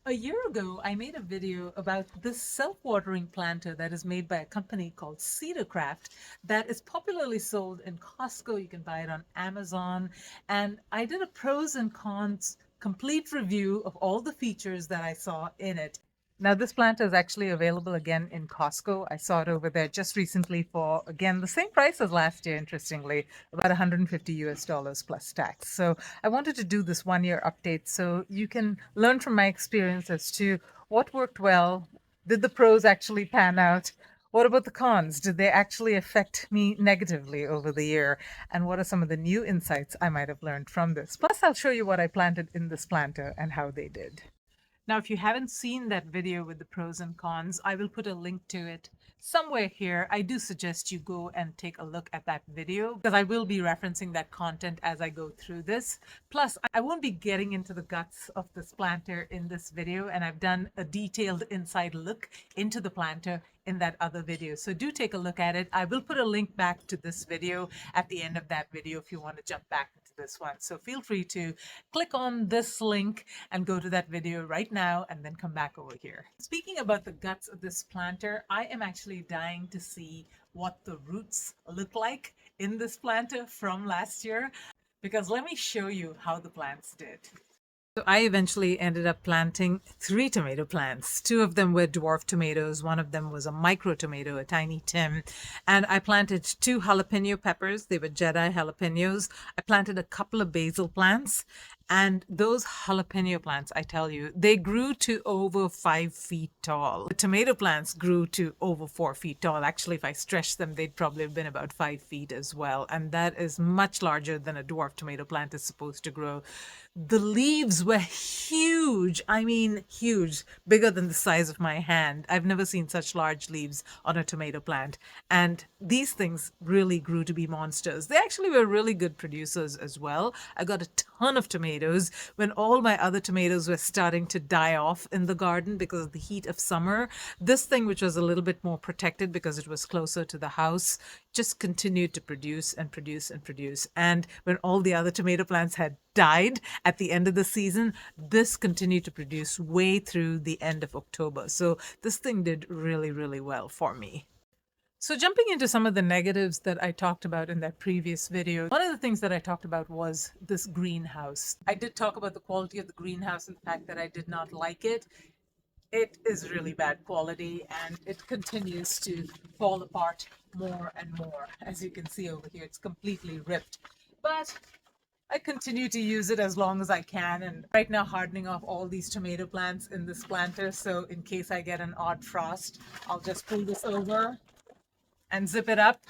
A year ago, I made a video about this self-watering planter that is made by a company called Cedarcraft that is popularly sold in Costco. You can buy it on Amazon. And I did a pros and cons complete review of all the features that I saw in it. Now, this planter is actually available again in Costco. I saw it over there just recently for, again, the same price as last year, interestingly, about 150 US dollars plus tax. So I wanted to do this 1 year update so you can learn from my experience as to what worked well. Did the pros actually pan out? What about the cons? Did they actually affect me negatively over the year? And what are some of the new insights I might have learned from this? Plus, I'll show you what I planted in this planter and how they did. Now, if you haven't seen that video with the pros and cons, I will put a link to it somewhere here. I do suggest you go and take a look at that video because I will be referencing that content as I go through this. Plus, I won't be getting into the guts of this planter in this video, and I've done a detailed inside look into the planter in that other video. So do take a look at it. I will put a link back to this video at the end of that video if you want to jump back into this one. So feel free to click on this link and go to that video right now and then come back over here. Speaking about the guts of this planter, I am actually dying to see what the roots look like in this planter from last year, because let me show you how the plants did. So I eventually ended up planting 3 tomato plants. 2 of them were dwarf tomatoes. One of them was a micro tomato, a tiny Tim. And I planted 2 jalapeno peppers. They were Jedi jalapenos. I planted a couple of basil plants. And those jalapeno plants, I tell you, they grew to over 5 feet tall. The tomato plants grew to over 4 feet tall. Actually, if I stretched them, they'd probably have been about 5 feet as well. And that is much larger than a dwarf tomato plant is supposed to grow. The leaves were huge. I mean, huge, bigger than the size of my hand. I've never seen such large leaves on a tomato plant. And these things really grew to be monsters. They actually were really good producers as well. I got a ton of tomatoes when all my other tomatoes were starting to die off in the garden because of the heat of summer. This thing, which was a little bit more protected because it was closer to the house, just continued to produce and produce and produce. And when all the other tomato plants had died at the end of the season, this continued to produce way through the end of October. So this thing did really, really well for me. So jumping into some of the negatives that I talked about in that previous video, one of the things that I talked about was this greenhouse. I did talk about the quality of the greenhouse and the fact that I did not like it. It is really bad quality and it continues to fall apart more and more. As you can see over here, it's completely ripped. But I continue to use it as long as I can, and right now hardening off all these tomato plants in this planter, so in case I get an odd frost, I'll just pull this over and zip it up.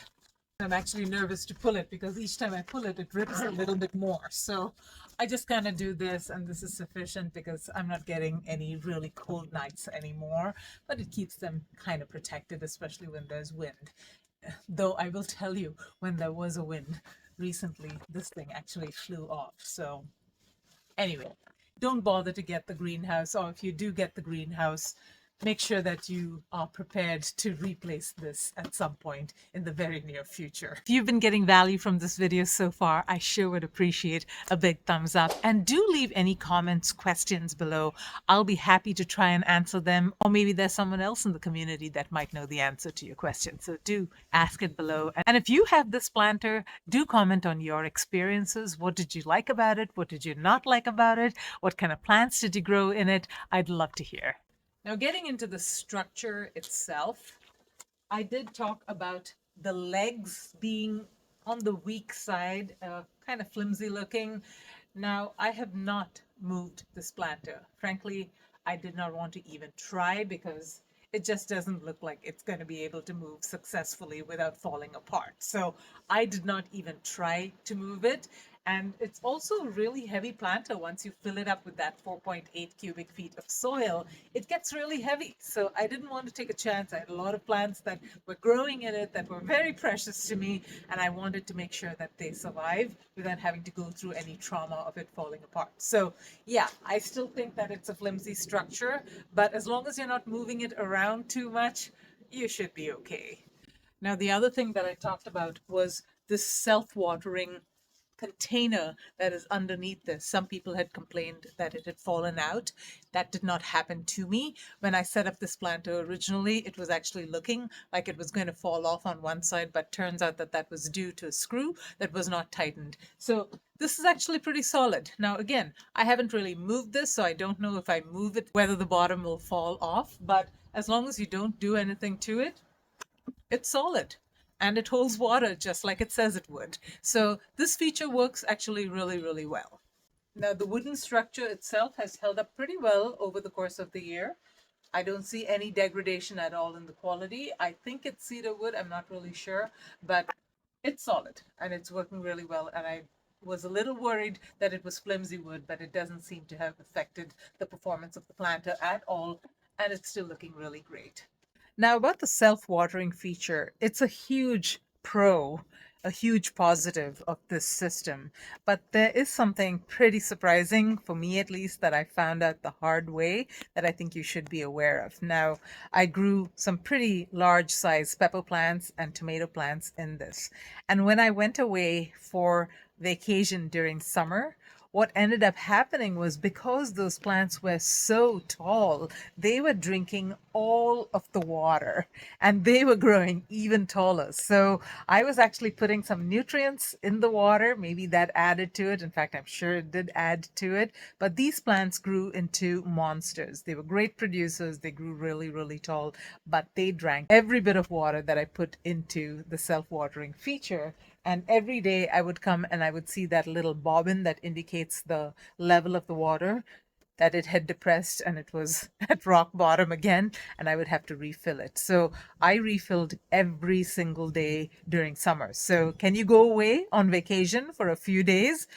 I'm actually nervous to pull it because each time I pull it, it rips a little bit more. So I just kind of do this, and this is sufficient because I'm not getting any really cold nights anymore, but it keeps them kind of protected, especially when there's wind. Though I will tell you, when there was a wind recently, this thing actually flew off. So anyway, don't bother to get the greenhouse, or if you do get the greenhouse, make sure that you are prepared to replace this at some point in the very near future. If you've been getting value from this video so far, I sure would appreciate a big thumbs up. And do leave any comments, questions below. I'll be happy to try and answer them, or maybe there's someone else in the community that might know the answer to your question. So do ask it below. And if you have this planter, do comment on your experiences. What did you like about it? What did you not like about it? What kind of plants did you grow in it? I'd love to hear. Now, getting into the structure itself, I did talk about the legs being on the weak side, kind of flimsy looking. Now, I have not moved this planter. Frankly, I did not want to even try because it just doesn't look like it's going to be able to move successfully without falling apart. So I did not even try to move it. And it's also a really heavy planter. Once you fill it up with that 4.8 cubic feet of soil, it gets really heavy. So I didn't want to take a chance. I had a lot of plants that were growing in it that were very precious to me, and I wanted to make sure that they survive without having to go through any trauma of it falling apart. So yeah, I still think that it's a flimsy structure, but as long as you're not moving it around too much, you should be okay. Now, the other thing that I talked about was this self-watering container that is underneath this. Some people had complained that it had fallen out. That did not happen to me. When I set up this planter originally, it was actually looking like it was going to fall off on one side, but turns out that that was due to a screw that was not tightened. So this is actually pretty solid. Now, again, I haven't really moved this, so I don't know if I move it, whether the bottom will fall off, but as long as you don't do anything to it, it's solid and it holds water just like it says it would. So this feature works actually really, really well. Now, the wooden structure itself has held up pretty well over the course of the year. I don't see any degradation at all in the quality. I think it's cedar wood, I'm not really sure, but it's solid and it's working really well. And I was a little worried that it was flimsy wood, but it doesn't seem to have affected the performance of the planter at all. And it's still looking really great. Now, about the self-watering feature, it's a huge pro, a huge positive of this system. But there is something pretty surprising, for me at least, that I found out the hard way that I think you should be aware of. Now, I grew some pretty large size pepper plants and tomato plants in this. And when I went away for vacation during summer, what ended up happening was because those plants were so tall, they were drinking all of the water and they were growing even taller. So I was actually putting some nutrients in the water. Maybe that added to it. In fact, I'm sure it did add to it. But these plants grew into monsters. They were great producers. They grew really, really tall, but they drank every bit of water that I put into the self-watering feature. And every day I would come and I would see that little bobbin that indicates the level of the water, that it had depressed and it was at rock bottom again, and I would have to refill it. So I refilled every single day during summer. So can you go away on vacation for a few days?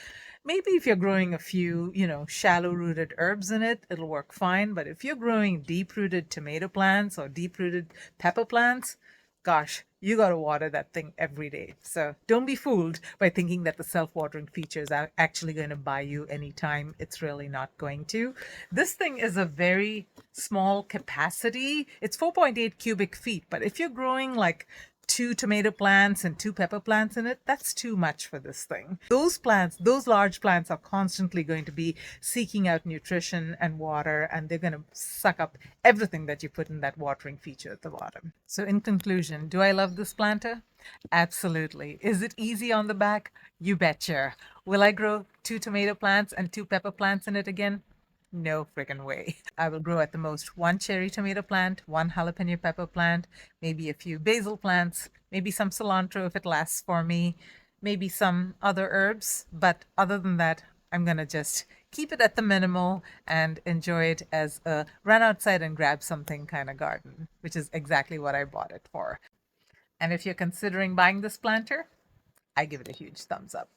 Maybe if you're growing a few, shallow rooted herbs in it, it'll work fine. But if you're growing deep rooted tomato plants or deep rooted pepper plants, gosh, you got to water that thing every day. So don't be fooled by thinking that the self-watering features are actually going to buy you any time. It's really not going to. This thing is a very small capacity. It's 4.8 cubic feet, but if you're growing like 2 tomato plants and 2 pepper plants in it, that's too much for this thing. Those plants, those large plants, are constantly going to be seeking out nutrition and water, and they're going to suck up everything that you put in that watering feature at the bottom. So in conclusion, do I love this planter? Absolutely. Is it easy on the back? You betcha. Will I grow 2 tomato plants and 2 pepper plants in it again? No friggin' way. I will grow at the most 1 cherry tomato plant, 1 jalapeno pepper plant, maybe a few basil plants, maybe some cilantro if it lasts for me, maybe some other herbs. But other than that, I'm going to just keep it at the minimal and enjoy it as a run outside and grab something kind of garden, which is exactly what I bought it for. And if you're considering buying this planter, I give it a huge thumbs up.